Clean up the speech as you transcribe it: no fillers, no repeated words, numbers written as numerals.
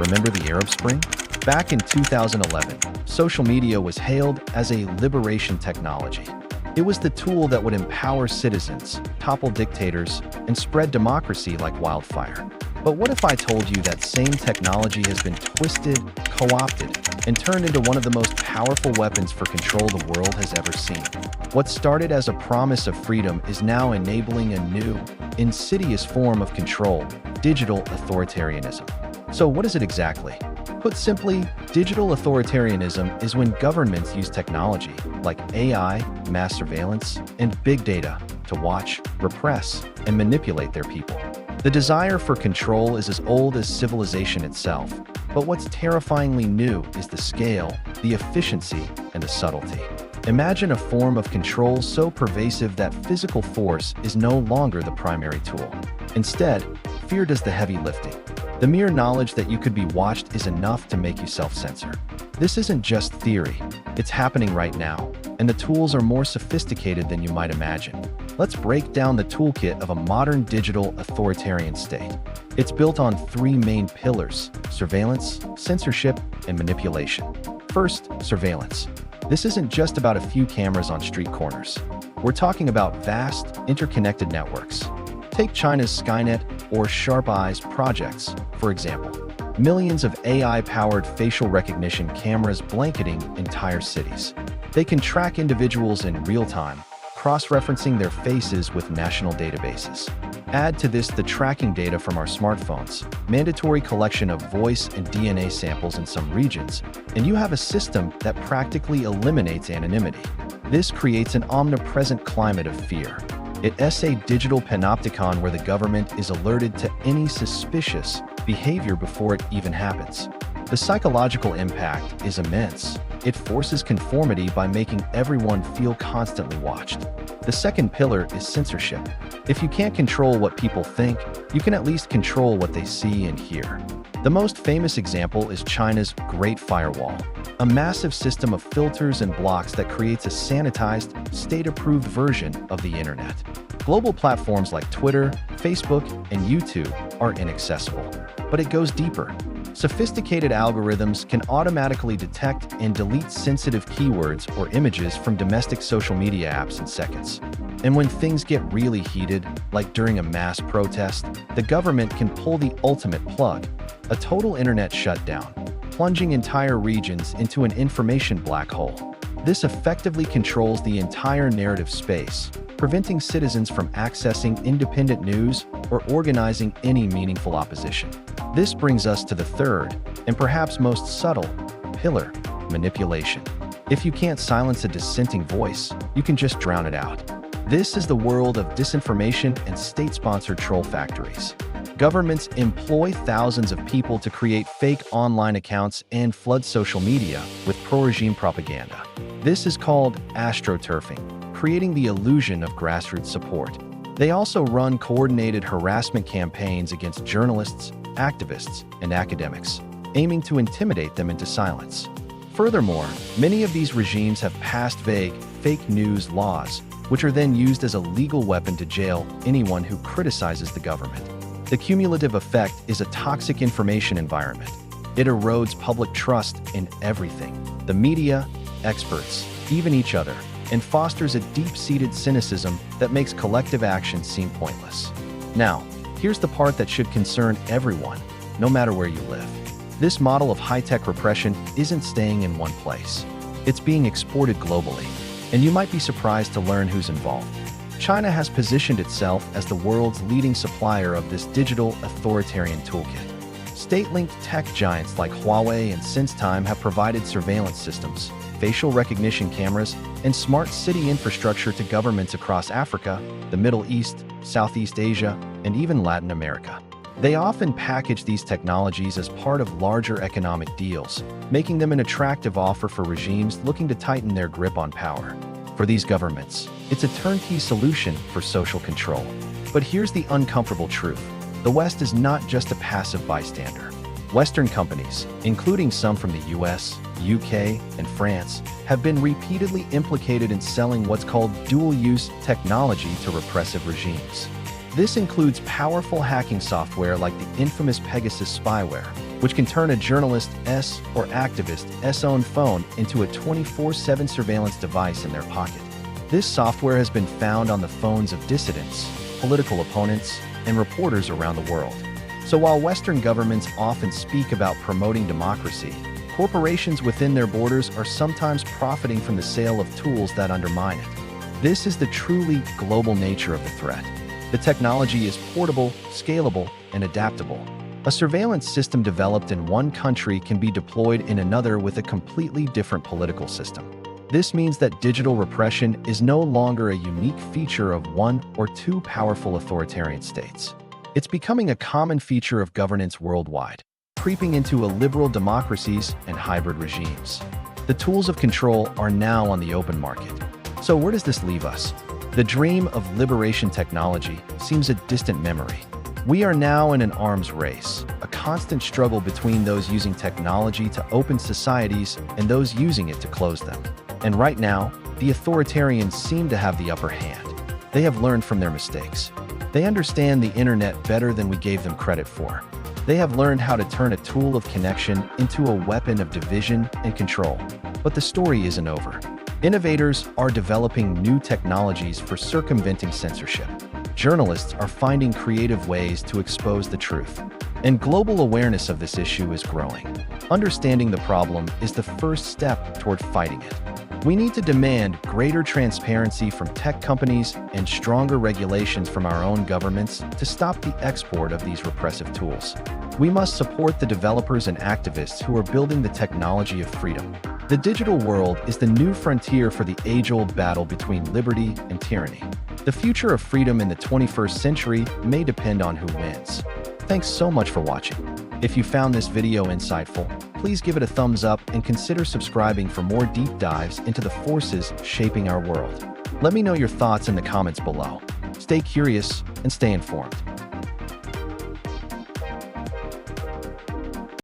Remember the Arab Spring? Back in 2011, social media was hailed as a liberation technology. It was the tool that would empower citizens, topple dictators, and spread democracy like wildfire. But what if I told you that same technology has been twisted, co-opted, and turned into one of the most powerful weapons for control the world has ever seen? What started as a promise of freedom is now enabling a new, insidious form of control: digital authoritarianism. So what is it exactly? Put simply, digital authoritarianism is when governments use technology, like AI, mass surveillance, and big data, to watch, repress, and manipulate their people. The desire for control is as old as civilization itself, but what's terrifyingly new is the scale, the efficiency, and the subtlety. Imagine a form of control so pervasive that physical force is no longer the primary tool. Instead, fear does the heavy lifting. The mere knowledge that you could be watched is enough to make you self-censor. This isn't just theory, it's happening right now, and the tools are more sophisticated than you might imagine. Let's break down the toolkit of a modern digital authoritarian state. It's built on three main pillars: surveillance, censorship, and manipulation. First, surveillance. This isn't just about a few cameras on street corners. We're talking about vast, interconnected networks. Take China's Skynet or Sharp Eyes projects, for example. Millions of AI-powered facial recognition cameras blanketing entire cities. They can track individuals in real time, cross-referencing their faces with national databases. Add to this the tracking data from our smartphones, mandatory collection of voice and DNA samples in some regions, and you have a system that practically eliminates anonymity. This creates an omnipresent climate of fear. It's a digital panopticon where the government is alerted to any suspicious behavior before it even happens. The psychological impact is immense. It forces conformity by making everyone feel constantly watched. The second pillar is censorship. If you can't control what people think, you can at least control what they see and hear. The most famous example is China's Great Firewall, a massive system of filters and blocks that creates a sanitized, state-approved version of the internet. Global platforms like Twitter, Facebook, and YouTube are inaccessible. But it goes deeper. Sophisticated algorithms can automatically detect and delete sensitive keywords or images from domestic social media apps in seconds. And when things get really heated, like during a mass protest, the government can pull the ultimate plug: a total internet shutdown, plunging entire regions into an information black hole. This effectively controls the entire narrative space, preventing citizens from accessing independent news or organizing any meaningful opposition. This brings us to the third, and perhaps most subtle, pillar: manipulation. If you can't silence a dissenting voice, you can just drown it out. This is the world of disinformation and state-sponsored troll factories. Governments employ thousands of people to create fake online accounts and flood social media with pro-regime propaganda. This is called astroturfing, creating the illusion of grassroots support. They also run coordinated harassment campaigns against journalists, activists, and academics, aiming to intimidate them into silence. Furthermore, many of these regimes have passed vague, fake news laws, which are then used as a legal weapon to jail anyone who criticizes the government. The cumulative effect is a toxic information environment. It erodes public trust in everything: the media, experts, even each other, and fosters a deep-seated cynicism that makes collective action seem pointless. Now, here's the part that should concern everyone, no matter where you live. This model of high-tech repression isn't staying in one place. It's being exported globally, and you might be surprised to learn who's involved. China has positioned itself as the world's leading supplier of this digital authoritarian toolkit. State-linked tech giants like Huawei and SenseTime have provided surveillance systems, facial recognition cameras, and smart city infrastructure to governments across Africa, the Middle East, Southeast Asia, and even Latin America. They often package these technologies as part of larger economic deals, making them an attractive offer for regimes looking to tighten their grip on power. For these governments, it's a turnkey solution for social control. But here's the uncomfortable truth: the West is not just a passive bystander. Western companies, including some from the US, UK, and France, have been repeatedly implicated in selling what's called dual-use technology to repressive regimes. This includes powerful hacking software like the infamous Pegasus spyware, which can turn a journalist's or activist's own phone into a 24/7 surveillance device in their pocket. This software has been found on the phones of dissidents, political opponents, and reporters around the world. So while Western governments often speak about promoting democracy, corporations within their borders are sometimes profiting from the sale of tools that undermine it. This is the truly global nature of the threat. The technology is portable, scalable, and adaptable. A surveillance system developed in one country can be deployed in another with a completely different political system. This means that digital repression is no longer a unique feature of one or two powerful authoritarian states. It's becoming a common feature of governance worldwide, creeping into liberal democracies and hybrid regimes. The tools of control are now on the open market. So where does this leave us? The dream of liberation technology seems a distant memory. We are now in an arms race, a constant struggle between those using technology to open societies and those using it to close them. And right now, the authoritarians seem to have the upper hand. They have learned from their mistakes. They understand the internet better than we gave them credit for. They have learned how to turn a tool of connection into a weapon of division and control. But the story isn't over. Innovators are developing new technologies for circumventing censorship. Journalists are finding creative ways to expose the truth. And global awareness of this issue is growing. Understanding the problem is the first step toward fighting it. We need to demand greater transparency from tech companies and stronger regulations from our own governments to stop the export of these repressive tools. We must support the developers and activists who are building the technology of freedom. The digital world is the new frontier for the age-old battle between liberty and tyranny. The future of freedom in the 21st century may depend on who wins. Thanks so much for watching. If you found this video insightful, please give it a thumbs up and consider subscribing for more deep dives into the forces shaping our world. Let me know your thoughts in the comments below. Stay curious and stay informed.